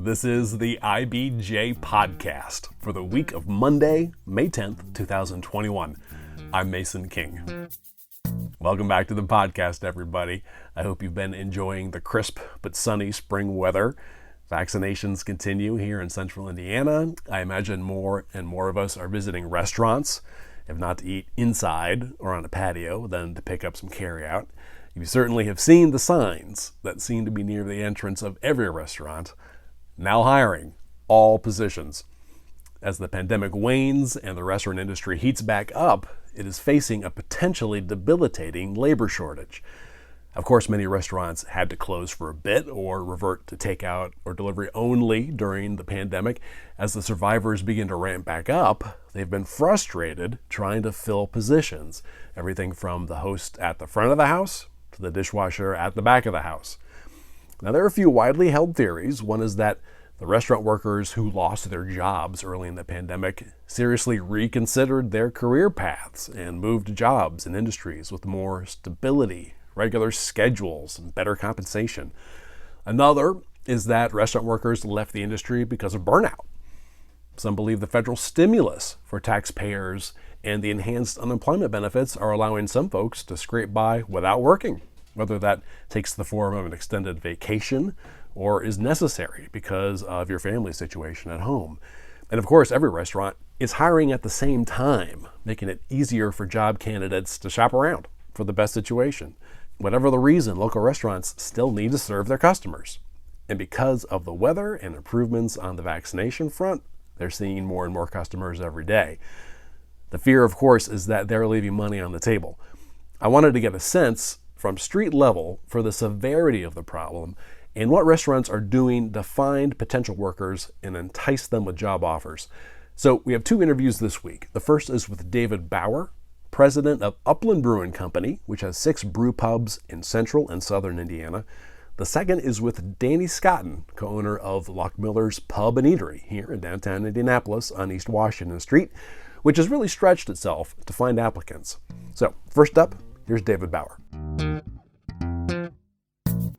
This is the IBJ podcast for the week of Monday, May 10th, 2021. I'm Mason King. Welcome back to the podcast, everybody. I hope you've been enjoying the crisp but sunny spring weather. Vaccinations continue here in central Indiana. I imagine more and more of us are visiting restaurants, if not to eat inside or on a patio, then to pick up some carryout. You certainly have seen the signs that seem to be near the entrance of every restaurant. Now hiring all positions. As the pandemic wanes and the restaurant industry heats back up, it is facing a potentially debilitating labor shortage. Of course, many restaurants had to close for a bit or revert to takeout or delivery only during the pandemic. As the survivors begin to ramp back up, they've been frustrated trying to fill positions. Everything from the host at the front of the house to the dishwasher at the back of the house. Now, there are a few widely held theories. One is that the restaurant workers who lost their jobs early in the pandemic seriously reconsidered their career paths and moved jobs in industries with more stability, regular schedules, and better compensation. Another is that restaurant workers left the industry because of burnout. Some believe the federal stimulus for taxpayers and the enhanced unemployment benefits are allowing some folks to scrape by without working, whether that takes the form of an extended vacation or is necessary because of your family situation at home. And of course, every restaurant is hiring at the same time, making it easier for job candidates to shop around for the best situation. Whatever the reason, local restaurants still need to serve their customers. And because of the weather and improvements on the vaccination front, they're seeing more and more customers every day. The fear, of course, is that they're leaving money on the table. I wanted to get a sense from street level for the severity of the problem and what restaurants are doing to find potential workers and entice them with job offers. So we have two interviews this week. The first is with David Bauer, president of Upland Brewing Company, which has 6 brew pubs in central and southern Indiana. The second is with Danny Scotten, co-owner of Loughmiller's Pub and Eatery here in downtown Indianapolis on East Washington Street, which has really stretched itself to find applicants. So first up, here's David Bauer.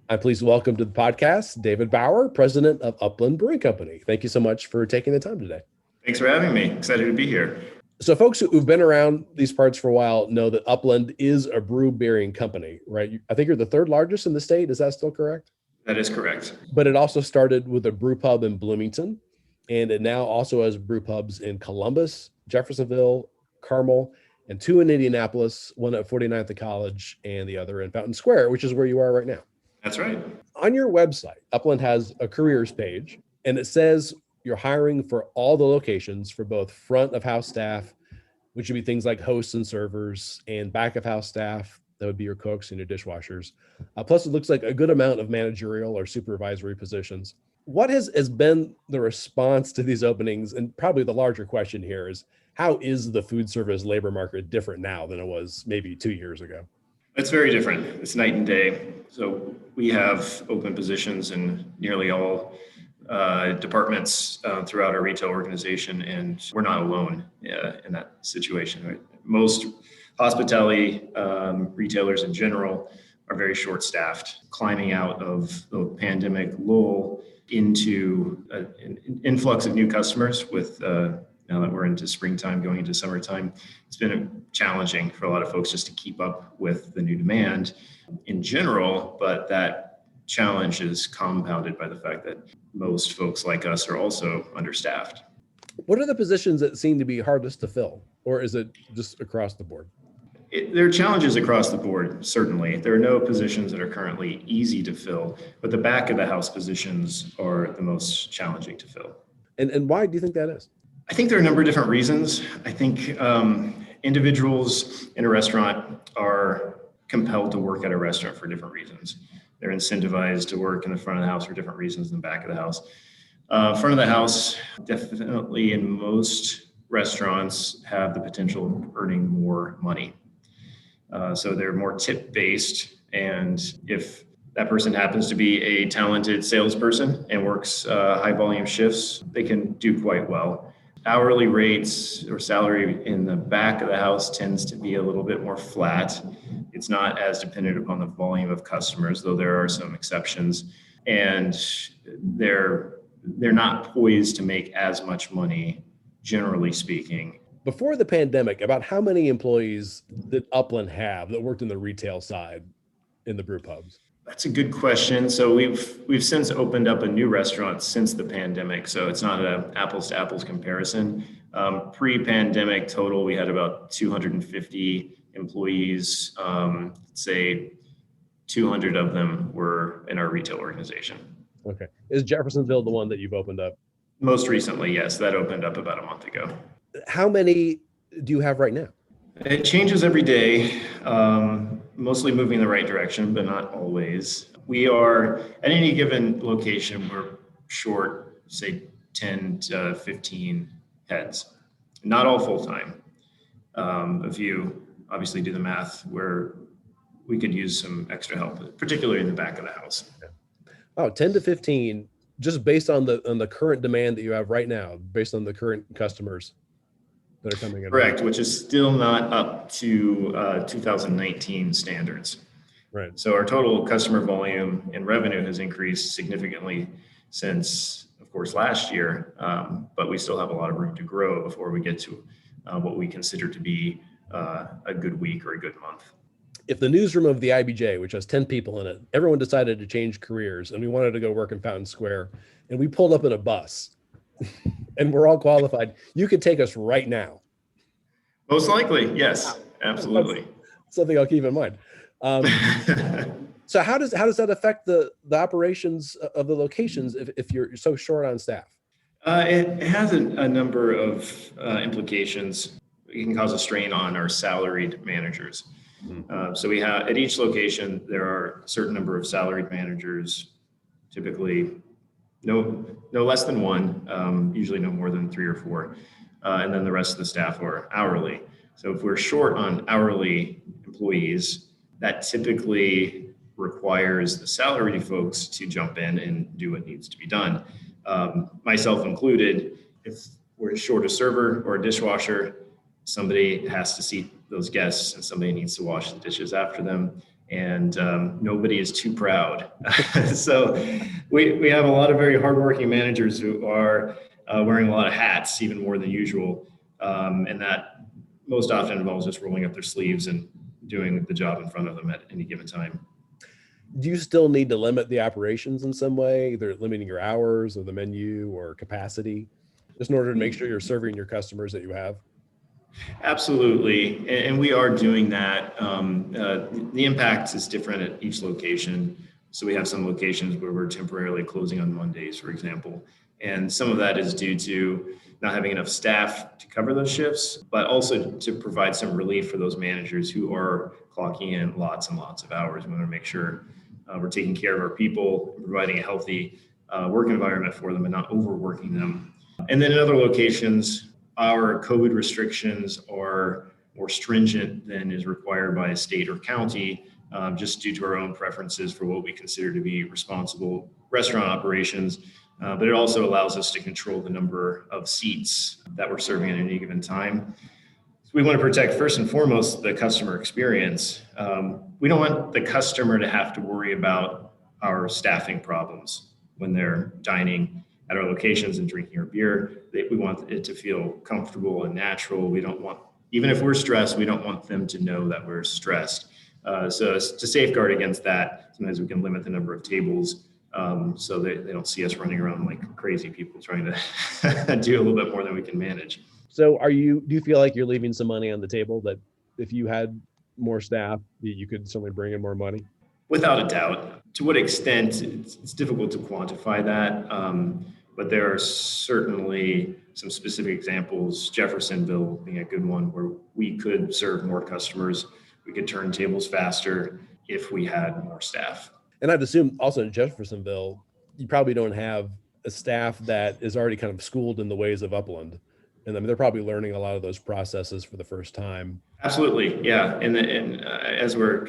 I'm pleased to welcome to the podcast David Bauer, president of Upland Brewing Company. Thank you so much for taking the time today. Thanks for having me. Excited to be here. So folks who've been around these parts for a while know that Upland is a brew beering company, right? I think you're the third largest in the state. Is that still correct? That is correct. But it also started with a brew pub in Bloomington, and it now also has brew pubs in Columbus, Jeffersonville, Carmel, and 2 in Indianapolis, one at 49th and College and the other in Fountain Square, which is where you are right now. That's right. On your website, Upland has a careers page, and it says you're hiring for all the locations for both front of house staff, which would be things like hosts and servers, and back of house staff, that would be your cooks and your dishwashers. Plus, it looks like a good amount of managerial or supervisory positions. What has been the response to these openings? And probably the larger question here is, how is the food service labor market different now than it was maybe 2 years ago? It's very different. It's night and day. So we have open positions in nearly all departments throughout our retail organization, and we're not alone in that situation. Right? Most hospitality retailers in general are very short-staffed, climbing out of the pandemic lull into an influx of new customers with now that we're into springtime, going into summertime. It's been challenging for a lot of folks just to keep up with the new demand in general, but that challenge is compounded by the fact that most folks like us are also understaffed. What are the positions that seem to be hardest to fill, or is it just across the board? There are challenges across the board, certainly. There are no positions that are currently easy to fill, but the back of the house positions are the most challenging to fill. And why do you think that is? I think there are a number of different reasons. I think individuals in a restaurant are compelled to work at a restaurant for different reasons. They're incentivized to work in the front of the house for different reasons than the back of the house. Front of the house, definitely in most restaurants, have the potential of earning more money. So they're more tip-based, and if that person happens to be a talented salesperson and works high volume shifts, they can do quite well. Hourly rates or salary in the back of the house tends to be a little bit more flat. It's not as dependent upon the volume of customers, though there are some exceptions. And they're they're not poised to make as much money, generally speaking. Before the pandemic, about how many employees did Upland have that worked in the retail side in the brew pubs? That's a good question. So we've since opened up a new restaurant since the pandemic. So it's not an apples to apples comparison. Pre-pandemic total, we had about 250 employees. Say 200 of them were in our retail organization. Okay. Is Jeffersonville the one that you've opened up? Most recently, yes, that opened up about a month ago. How many do you have right now? It changes every day, mostly moving in the right direction, but not always. We are, at any given location, we're short, say 10 to 15 heads. Not all full-time. If you obviously do the math, where we could use some extra help, particularly in the back of the house. Oh, 10 to 15, just based on the current demand that you have right now, based on the current customers that are coming in. Correct, which is still not up to 2019 standards. Right. So our total customer volume and revenue has increased significantly since, of course, last year, but we still have a lot of room to grow before we get to what we consider to be a good week or a good month. If the newsroom of the IBJ, which has 10 people in it, everyone decided to change careers and we wanted to go work in Fountain Square, and we pulled up in a bus and we're all qualified, you could take us right now. Most likely, yes, absolutely. That's something I'll keep in mind. So how does that affect the operations of the locations if you're so short on staff? It has a number of implications. It can cause a strain on our salaried managers. So we have at each location, there are a certain number of salaried managers, typically no less than one, usually no more than 3 or 4. And then the rest of the staff are hourly. So if we're short on hourly employees, that typically requires the salaried folks to jump in and do what needs to be done. Myself included, if we're short a server or a dishwasher, somebody has to seat those guests and somebody needs to wash the dishes after them. And nobody is too proud. So we have a lot of very hardworking managers who are wearing a lot of hats, even more than usual. And that most often involves just rolling up their sleeves and doing the job in front of them at any given time. Do you still need to limit the operations in some way, either limiting your hours or the menu or capacity, just in order to make sure you're serving your customers that you have? Absolutely. And we are doing that. The impact is different at each location. So we have some locations where we're temporarily closing on Mondays, for example. And some of that is due to not having enough staff to cover those shifts, but also to provide some relief for those managers who are clocking in lots and lots of hours. We want to make sure we're taking care of our people, providing a healthy work environment for them and not overworking them. And then in other locations, our COVID restrictions are more stringent than is required by a state or county, just due to our own preferences for what we consider to be responsible restaurant operations. But it also allows us to control the number of seats that we're serving at any given time. So we want to protect, first and foremost, the customer experience. We don't want the customer to have to worry about our staffing problems when they're dining at our locations and drinking our beer. We want it to feel comfortable and natural. We don't want, even if we're stressed, we don't want them to know that we're stressed. So to safeguard against that, sometimes we can limit the number of tables so they don't see us running around like crazy people trying to do a little bit more than we can manage. So do you feel like you're leaving some money on the table, that if you had more staff, you could certainly bring in more money? Without a doubt. To what extent, it's difficult to quantify that. But there are certainly some specific examples, Jeffersonville being a good one, where we could serve more customers. We could turn tables faster if we had more staff. And I'd assume also in Jeffersonville, you probably don't have a staff that is already kind of schooled in the ways of Upland. And I mean, they're probably learning a lot of those processes for the first time. Absolutely, yeah. And as we're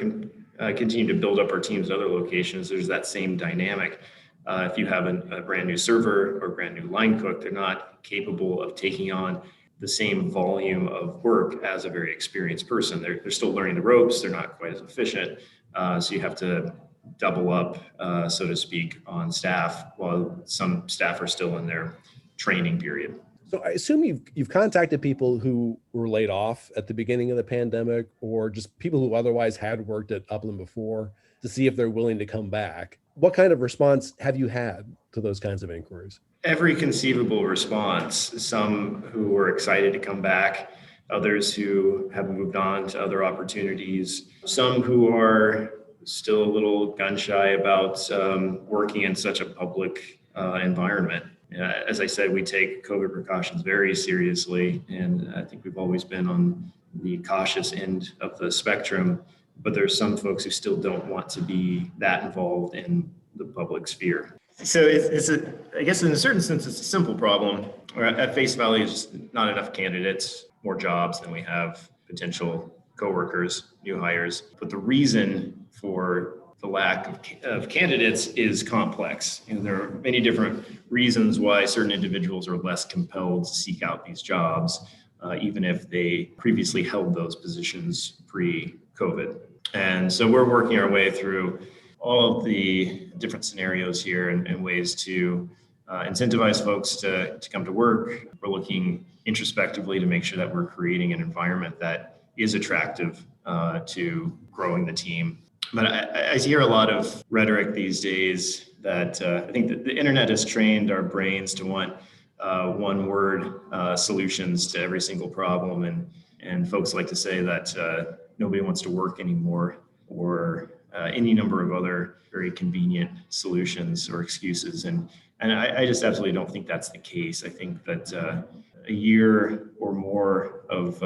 continuing to build up our teams in other locations, there's that same dynamic. If you have a brand new server or brand new line cook, they're not capable of taking on the same volume of work as a very experienced person. They're still learning the ropes. They're not quite as efficient. So you have to double up, so to speak, on staff while some staff are still in their training period. So I assume you've contacted people who were laid off at the beginning of the pandemic, or just people who otherwise had worked at Upland before, to see if they're willing to come back. What kind of response have you had to those kinds of inquiries? Every conceivable response. Some who were excited to come back, others who have moved on to other opportunities, some who are still a little gun shy about working in such a public environment. As I said, we take COVID precautions very seriously, and I think we've always been on the cautious end of the spectrum, but there's some folks who still don't want to be that involved in the public sphere. So I guess in a certain sense, it's a simple problem. Or at face value, it's just not enough candidates, more jobs than we have potential coworkers, new hires. But the reason for the lack of candidates is complex. And there are many different reasons why certain individuals are less compelled to seek out these jobs, even if they previously held those positions pre-COVID. And so we're working our way through all of the different scenarios here and ways to incentivize folks to come to work. We're looking introspectively to make sure that we're creating an environment that is attractive to growing the team. But I hear a lot of rhetoric these days that I think that the internet has trained our brains to want one-word solutions to every single problem. And folks like to say that nobody wants to work anymore, or any number of other very convenient solutions or excuses. And I just absolutely don't think that's the case. I think that a year or more of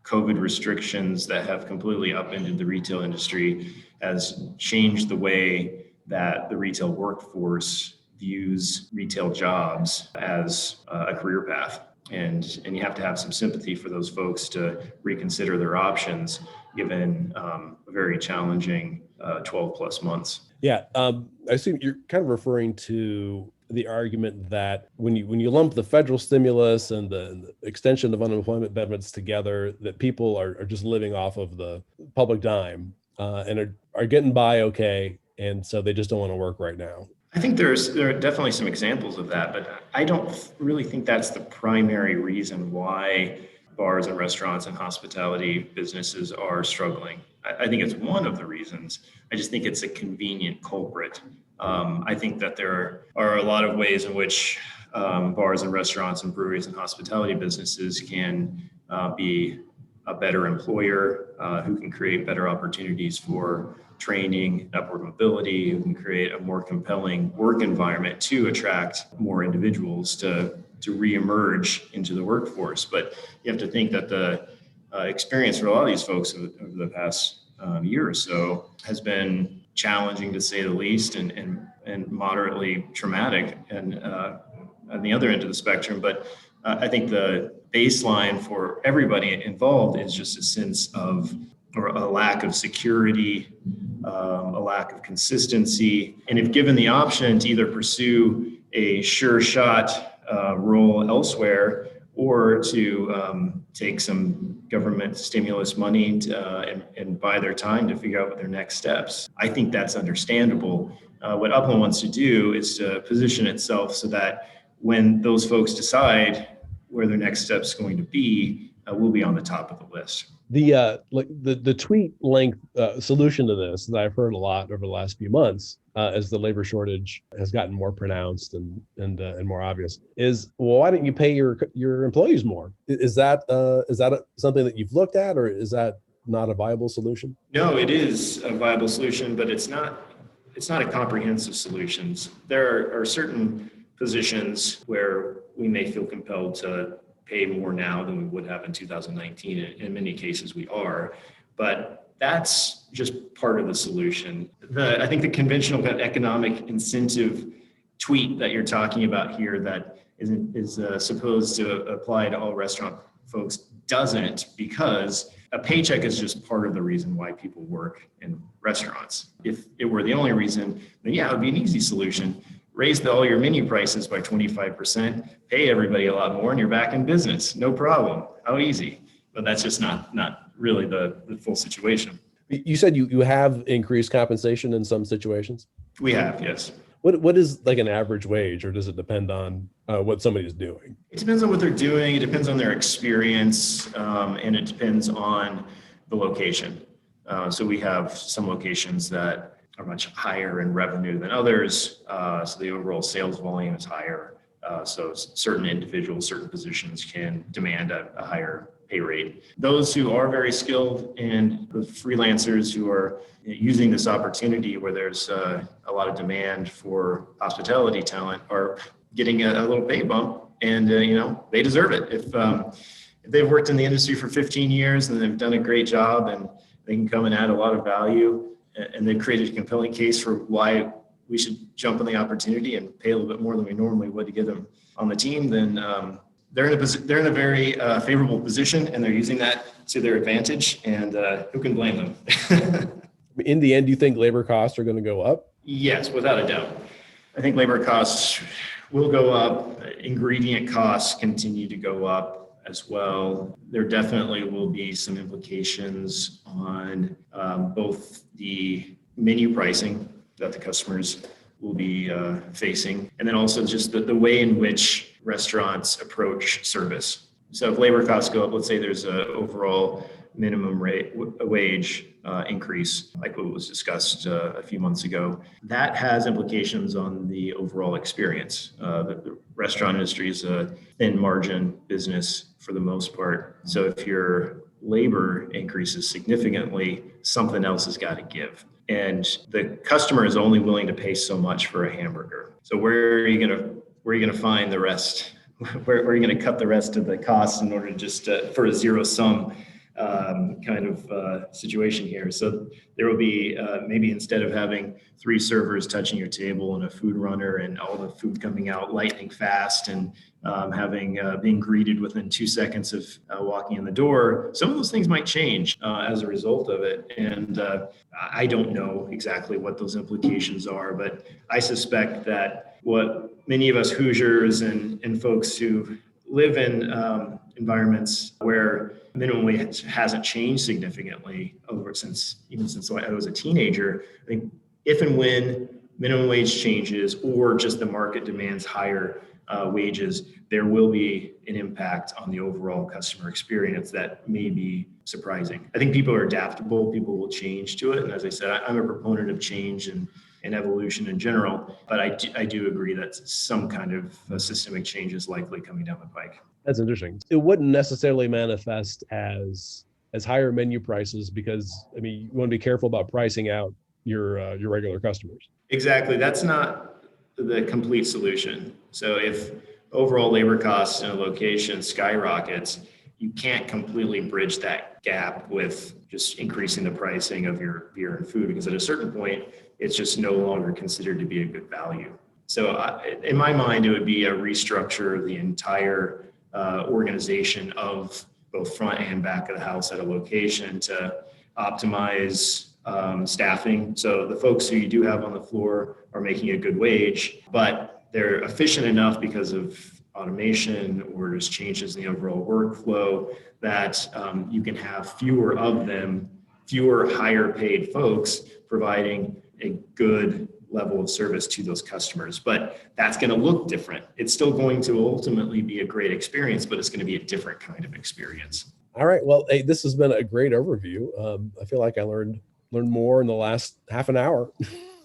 COVID restrictions that have completely upended the retail industry has changed the way that the retail workforce views retail jobs as a career path. And you have to have some sympathy for those folks to reconsider their options, given a very challenging 12 plus months. Yeah, I assume you're kind of referring to the argument that when you lump the federal stimulus and the extension of unemployment benefits together, that people are just living off of the public dime and are getting by okay, and so they just don't want to work right now. I think there are definitely some examples of that, but I don't really think that's the primary reason why bars and restaurants and hospitality businesses are struggling. I think it's one of the reasons. I just think it's a convenient culprit. I think that there are a lot of ways in which bars and restaurants and breweries and hospitality businesses can be a better employer, who can create better opportunities for training, upward mobility, who can create a more compelling work environment to attract more individuals to reemerge into the workforce. But you have to think that the experience for a lot of these folks over the past year or so has been challenging, to say the least, and moderately traumatic, and on the other end of the spectrum. But I think the baseline for everybody involved is just a sense of, or a lack of security, a lack of consistency. And if given the option to either pursue a sure shot role elsewhere, or to take some government stimulus money and buy their time to figure out what their next steps, I think that's understandable. What Upland wants to do is to position itself so that when those folks decide where their next step is going to be, we'll be on the top of the list. The tweet length solution to this that I've heard a lot over the last few months, as the labor shortage has gotten more pronounced and more obvious, is, well, why don't you pay your employees more? Is that something that you've looked at, or is that not a viable solution? No, it is a viable solution, but it's not a comprehensive solution. There are certain positions where we may feel compelled to pay more now than we would have in 2019. In many cases, we are, but that's just part of the solution. I think the conventional economic incentive tweet that you're talking about here that is supposed to apply to all restaurant folks doesn't, because a paycheck is just part of the reason why people work in restaurants. If it were the only reason, then yeah, it would be an easy solution. Raise all your menu prices by 25%, pay everybody a lot more, and you're back in business. No problem. How easy. But that's just not really the full situation. You said you have increased compensation in some situations? We have, yes. What is like an average wage, or does it depend on what somebody is doing? It depends on what they're doing. It depends on their experience, and it depends on the location. So we have some locations that are much higher in revenue than others. So the overall sales volume is higher. So certain individuals, certain positions can demand a higher pay rate. Those who are very skilled and the freelancers who are using this opportunity where there's a lot of demand for hospitality talent are getting a little pay bump, and they deserve it. If they've worked in the industry for 15 years and they've done a great job and they can come and add a lot of value, and they've created a compelling case for why we should jump on the opportunity and pay a little bit more than we normally would to get them on the team, then they're in a very favorable position, and they're using that to their advantage. And who can blame them? In the end, do you think labor costs are going to go up? Yes, without a doubt. I think labor costs will go up. Ingredient costs continue to go up as well. There definitely will be some implications on both the menu pricing that the customers will be facing, and then also just the way in which restaurants approach service. So if labor costs go up, let's say there's an overall minimum wage increase, like what was discussed a few months ago, that has implications on the overall experience. The restaurant industry is a thin margin business for the most part. So if your labor increases significantly, something else has got to give. And the customer is only willing to pay so much for a hamburger. So where are you going to find the rest? Where are you going to cut the rest of the costs in order to just for a zero sum kind of situation here? So there will be maybe instead of having 3 servers touching your table and a food runner and all the food coming out lightning fast and being greeted within 2 seconds of walking in the door, some of those things might change as a result of it. And I don't know exactly what those implications are, but I suspect that what many of us Hoosiers and folks who live in environments where minimum wage hasn't changed significantly since I was a teenager, I think if and when minimum wage changes or just the market demands higher wages, there will be an impact on the overall customer experience that may be surprising. I think people are adaptable. People will change to it. And as I said, I'm a proponent of change and evolution in general, but I do agree that some kind of systemic change is likely coming down the pike. That's interesting. It wouldn't necessarily manifest as higher menu prices because, I mean, you want to be careful about pricing out your regular customers. Exactly. That's not the complete solution. So if overall labor costs in a location skyrockets, you can't completely bridge that gap with just increasing the pricing of your beer and food, because at a certain point, it's just no longer considered to be a good value. So in my mind, it would be a restructure of the entire organization of both front and back of the house at a location to optimize staffing. So the folks who you do have on the floor are making a good wage, but they're efficient enough because of automation or just changes in the overall workflow that you can have fewer of them, fewer higher paid folks providing a good level of service to those customers. But that's going to look different. It's still going to ultimately be a great experience, but it's going to be a different kind of experience. All right. Well, hey, this has been a great overview. I feel like I learned more in the last half an hour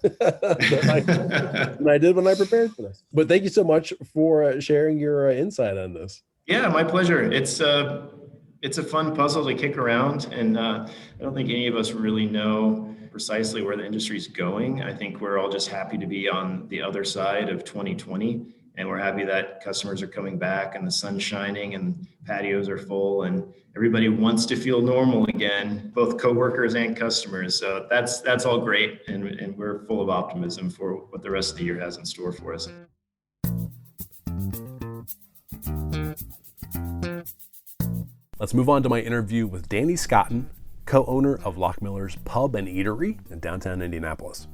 than I did when I prepared for this. But thank you so much for sharing your insight on this. Yeah, my pleasure. It's a fun puzzle to kick around, and I don't think any of us really know precisely where the industry is going. I think we're all just happy to be on the other side of 2020, and we're happy that customers are coming back and the sun's shining and patios are full and everybody wants to feel normal again, both coworkers and customers. So that's all great, and we're full of optimism for what the rest of the year has in store for us. Let's move on to my interview with Danny Scotten, co-owner of Loughmiller's Pub and Eatery in downtown Indianapolis.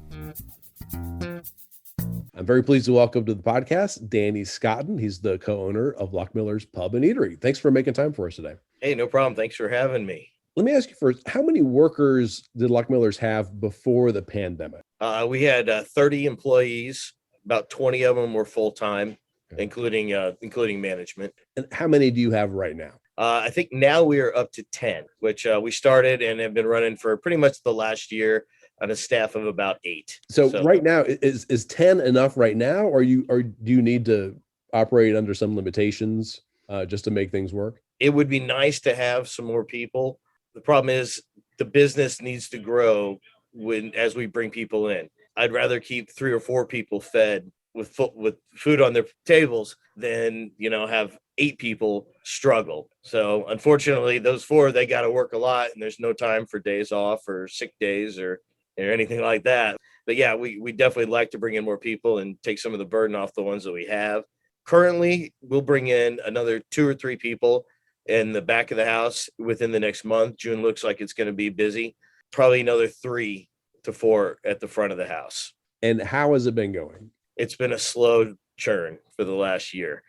I'm very pleased to welcome to the podcast Danny Scotten. He's the co-owner of Loughmiller's Pub and Eatery. Thanks for making time for us today. Hey, no problem. Thanks for having me. Let me ask you first, how many workers did Loughmiller's have before the pandemic? We had 30 employees. About 20 of them were full-time, Okay. including management. And how many do you have right now? I think now we are up to 10, which we started and have been running for pretty much the last year on a staff of about 8. So right now, is 10 enough right now, or do you need to operate under some limitations just to make things work? It would be nice to have some more people. The problem is the business needs to grow as we bring people in. I'd rather keep 3 or 4 people fed with food on their tables than, have 8 people struggle. So unfortunately, those 4, they got to work a lot, and there's no time for days off or sick days or anything like that. But yeah, we definitely like to bring in more people and take some of the burden off the ones that we have. Currently, we'll bring in another 2 or 3 people in the back of the house within the next month. June looks like it's going to be busy. Probably another 3 to 4 at the front of the house. And how has it been going? It's been a slow churn for the last year.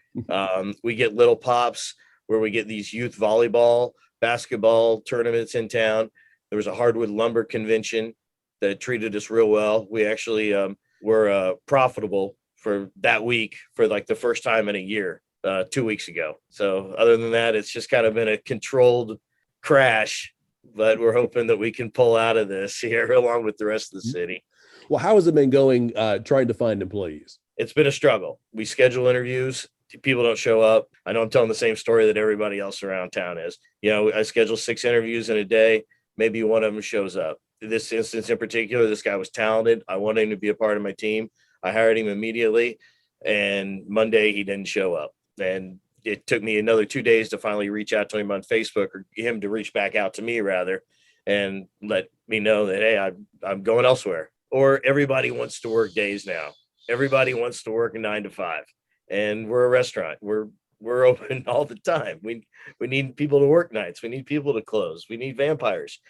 We get little pops where we get these youth volleyball, basketball tournaments in town. There was a hardwood lumber convention that treated us real well. We actually were profitable for that week for like the first time in a year, 2 weeks ago. So other than that, it's just kind of been a controlled crash, but we're hoping that we can pull out of this here along with the rest of the city. Well, how has it been going trying to find employees? It's been a struggle. We schedule interviews. People don't show up. I know I'm telling the same story that everybody else around town is. I schedule 6 interviews in a day. Maybe one of them shows up. This instance in particular, this guy was talented. I wanted him to be a part of my team. I hired him immediately, and Monday he didn't show up. And it took me another 2 days to finally reach out to him on Facebook, or him to reach back out to me rather, and let me know that, hey, I'm going elsewhere. Or everybody wants to work days now. Everybody wants to work a 9 to 5, and we're a restaurant. We're open all the time. We need people to work nights. We need people to close. We need vampires.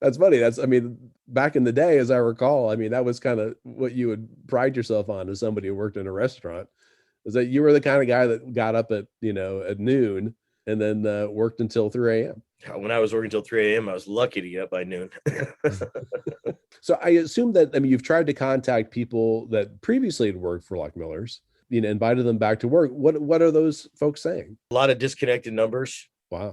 That's funny. Back in the day, as I recall, that was kind of what you would pride yourself on as somebody who worked in a restaurant, is that you were the kind of guy that got up at noon and then worked until 3 a.m. When I was working until 3 a.m., I was lucky to get up by noon. So I assume that, you've tried to contact people that previously had worked for Loughmiller's, invited them back to work. What are those folks saying? A lot of disconnected numbers. Wow.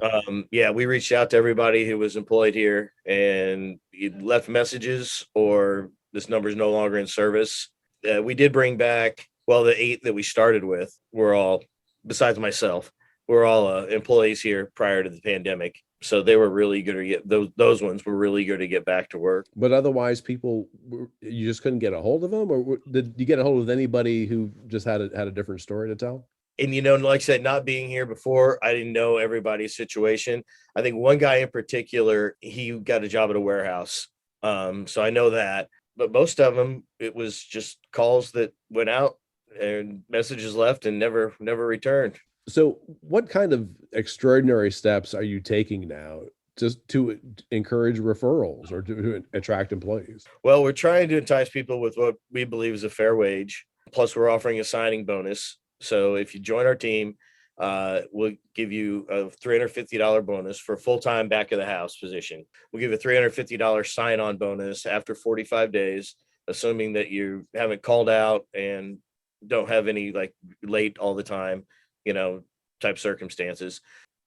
Yeah, we reached out to everybody who was employed here and left messages, or this number is no longer in service. We did bring back, the 8 that we started with were all, besides myself, we're all employees here prior to the pandemic. So they were really good to get those ones were really good to get back to work. But otherwise, you just couldn't get a hold of them, or did you get a hold of anybody who just had a different story to tell? And, like I said, not being here before, I didn't know everybody's situation. I think one guy in particular, he got a job at a warehouse. So I know that, but most of them, it was just calls that went out and messages left and never returned. So what kind of extraordinary steps are you taking now just to encourage referrals or to attract employees? Well, we're trying to entice people with what we believe is a fair wage. Plus, we're offering a signing bonus. So if you join our team, we'll give you a $350 bonus for a full-time back of the house position. We'll give you a $350 sign-on bonus after 45 days, assuming that you haven't called out and don't have any late all the time, type circumstances.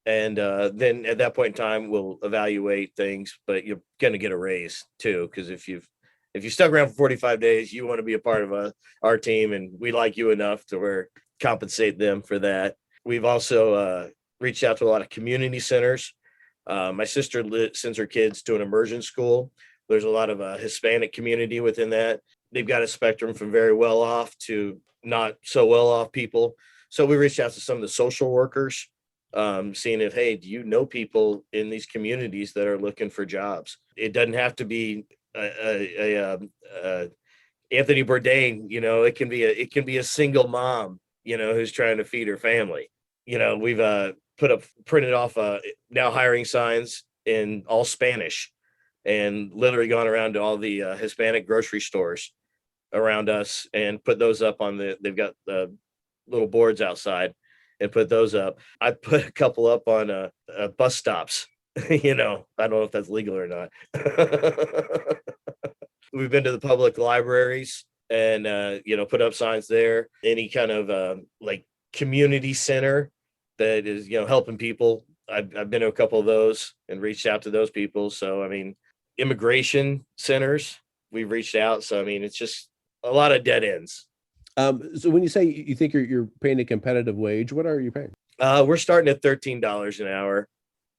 And then at that point in time, we'll evaluate things, but you're going to get a raise too. Because if you stuck around for 45 days, you want to be a part of our team, and we like you enough to compensate them for that. We've also reached out to a lot of community centers. My sister sends her kids to an immersion school. There's a lot of Hispanic community within that. They've got a spectrum from very well off to not so well off people. So we reached out to some of the social workers, seeing if, hey, do you know people in these communities that are looking for jobs? It doesn't have to be Anthony Bourdain. It can be a single mom, who's trying to feed her family. We've printed off now hiring signs in all Spanish, and literally gone around to all the Hispanic grocery stores around us and put those up they've got the little boards outside and put those up. I put a couple up on bus stops I don't know if that's legal or not. We've been to the public libraries and, put up signs there. Any kind of like community center that is, helping people. I've been to a couple of those and reached out to those people. So, I mean, immigration centers, we've reached out. So, I mean, it's just a lot of dead ends. So when you say you think you're paying a competitive wage, what are you paying? We're starting at $13 an hour.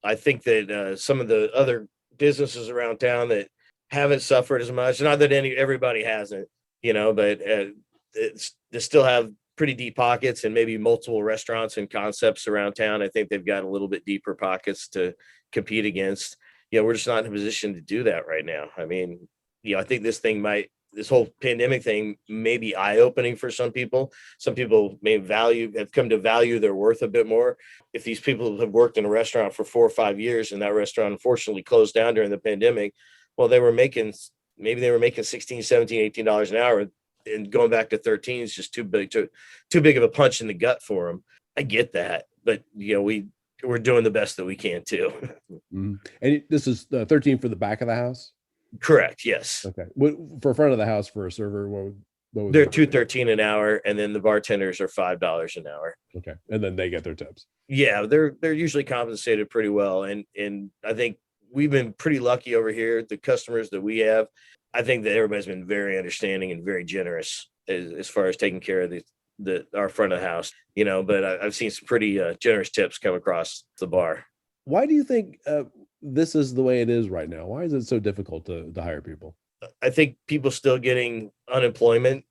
I think that some of the other businesses around town that haven't suffered as much, not that everybody hasn't, but they still have pretty deep pockets, and maybe multiple restaurants and concepts around town. I think they've got a little bit deeper pockets to compete against. We're just not in a position to do that right now. I mean, I think this whole pandemic thing may be eye-opening for some people. Some people have come to value their worth a bit more. If these people have worked in a restaurant for 4 or 5 years and that restaurant unfortunately closed down during the pandemic, well, they were making $16, $17, $18 an hour, and going back to 13 is just too big of a punch in the gut for them. I get that, but we're doing the best that we can too. Mm-hmm. And this is 13 for the back of the house? Correct. Yes. Okay. What for front of the house for a server? What they're $2.13 an hour, and then the bartenders are $5 an hour. Okay, and then they get their tips. Yeah, they're usually compensated pretty well, and I think we've been pretty lucky over here. The customers that we have, I think that everybody's been very understanding and very generous as far as taking care of our front of the house. But I've seen some pretty generous tips come across the bar. Why do you think this is the way it is right now? Why is it so difficult to hire people? I think people still getting unemployment,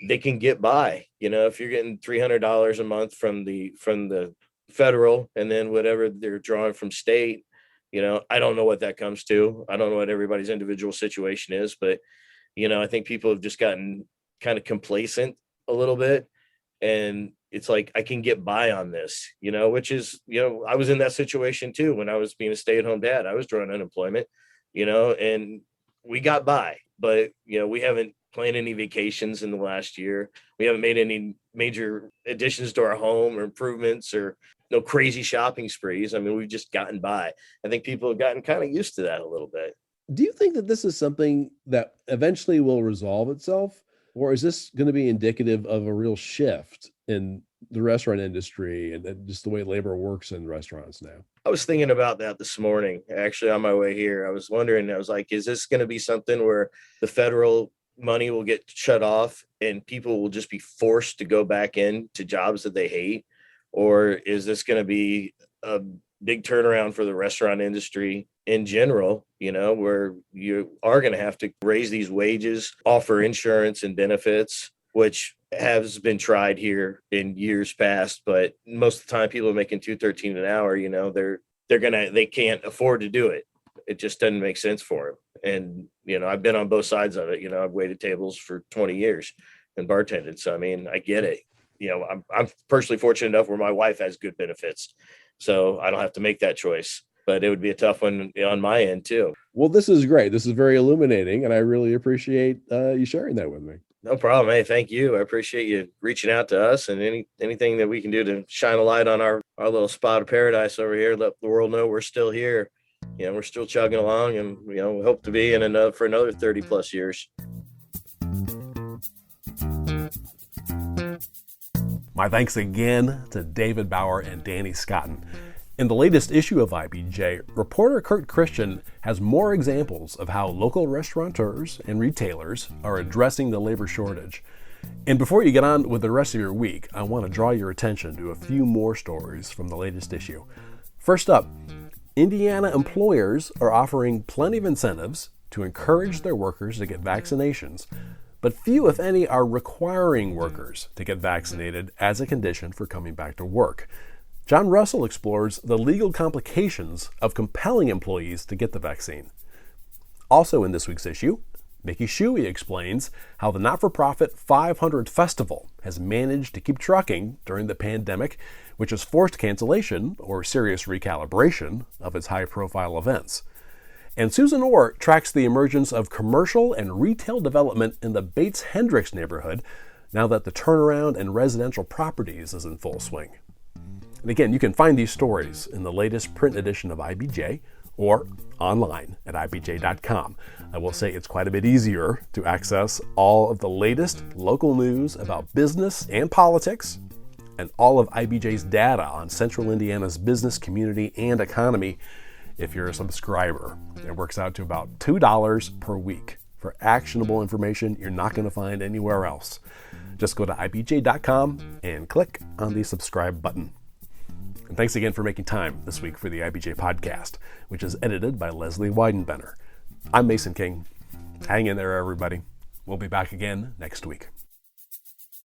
they can get by. If you're getting $300 a month from the federal, and then whatever they're drawing from state, I don't know what that comes to. I don't know what everybody's individual situation is, but I think people have just gotten kind of complacent a little bit, and it's like, I can get by on this, which is, I was in that situation too. When I was being a stay-at-home dad, I was drawing unemployment, and we got by, but we haven't planned any vacations in the last year. We haven't made any major additions to our home or improvements, or no crazy shopping sprees. I mean, we've just gotten by. I think people have gotten kind of used to that a little bit. Do you think that this is something that eventually will resolve itself, or is this going to be indicative of a real shift in the restaurant industry and just the way labor works in restaurants now? I was thinking about that this morning, actually, on my way here. I was wondering, I was like, is this going to be something where the federal money will get shut off and people will just be forced to go back into jobs that they hate? Or is this going to be a big turnaround for the restaurant industry in general, where you are going to have to raise these wages, offer insurance and benefits, which has been tried here in years past, but most of the time people are making $2.13 an hour. They can't afford to do it. It just doesn't make sense for them. And I've been on both sides of it. I've waited tables for 20 years and bartended, so I mean, I get it. I'm personally fortunate enough where my wife has good benefits, so I don't have to make that choice. But it would be a tough one on my end too. Well, this is great. This is very illuminating, and I really appreciate you sharing that with me. No problem. Hey, thank you. I appreciate you reaching out to us, and anything that we can do to shine a light on our little spot of paradise over here. Let the world know we're still here. We're still chugging along, and we hope to be for another 30 plus years. My thanks again to David Bauer and Danny Scotten. In the latest issue of IBJ, reporter Kurt Christian has more examples of how local restaurateurs and retailers are addressing the labor shortage. And before you get on with the rest of your week, I want to draw your attention to a few more stories from the latest issue. First up, Indiana employers are offering plenty of incentives to encourage their workers to get vaccinations, but few, if any, are requiring workers to get vaccinated as a condition for coming back to work. John Russell explores the legal complications of compelling employees to get the vaccine. Also in this week's issue, Mickey Shuey explains how the not-for-profit 500 Festival has managed to keep trucking during the pandemic, which has forced cancellation or serious recalibration of its high-profile events. And Susan Orr tracks the emergence of commercial and retail development in the Bates-Hendricks neighborhood now that the turnaround in residential properties is in full swing. And again, you can find these stories in the latest print edition of IBJ or online at ibj.com. I will say it's quite a bit easier to access all of the latest local news about business and politics, and all of IBJ's data on Central Indiana's business, community, and economy if you're a subscriber. It works out to about $2 per week for actionable information you're not going to find anywhere else. Just go to ibj.com and click on the subscribe button. And thanks again for making time this week for the IBJ podcast, which is edited by Leslie Weidenbenner. I'm Mason King. Hang in there, everybody. We'll be back again next week.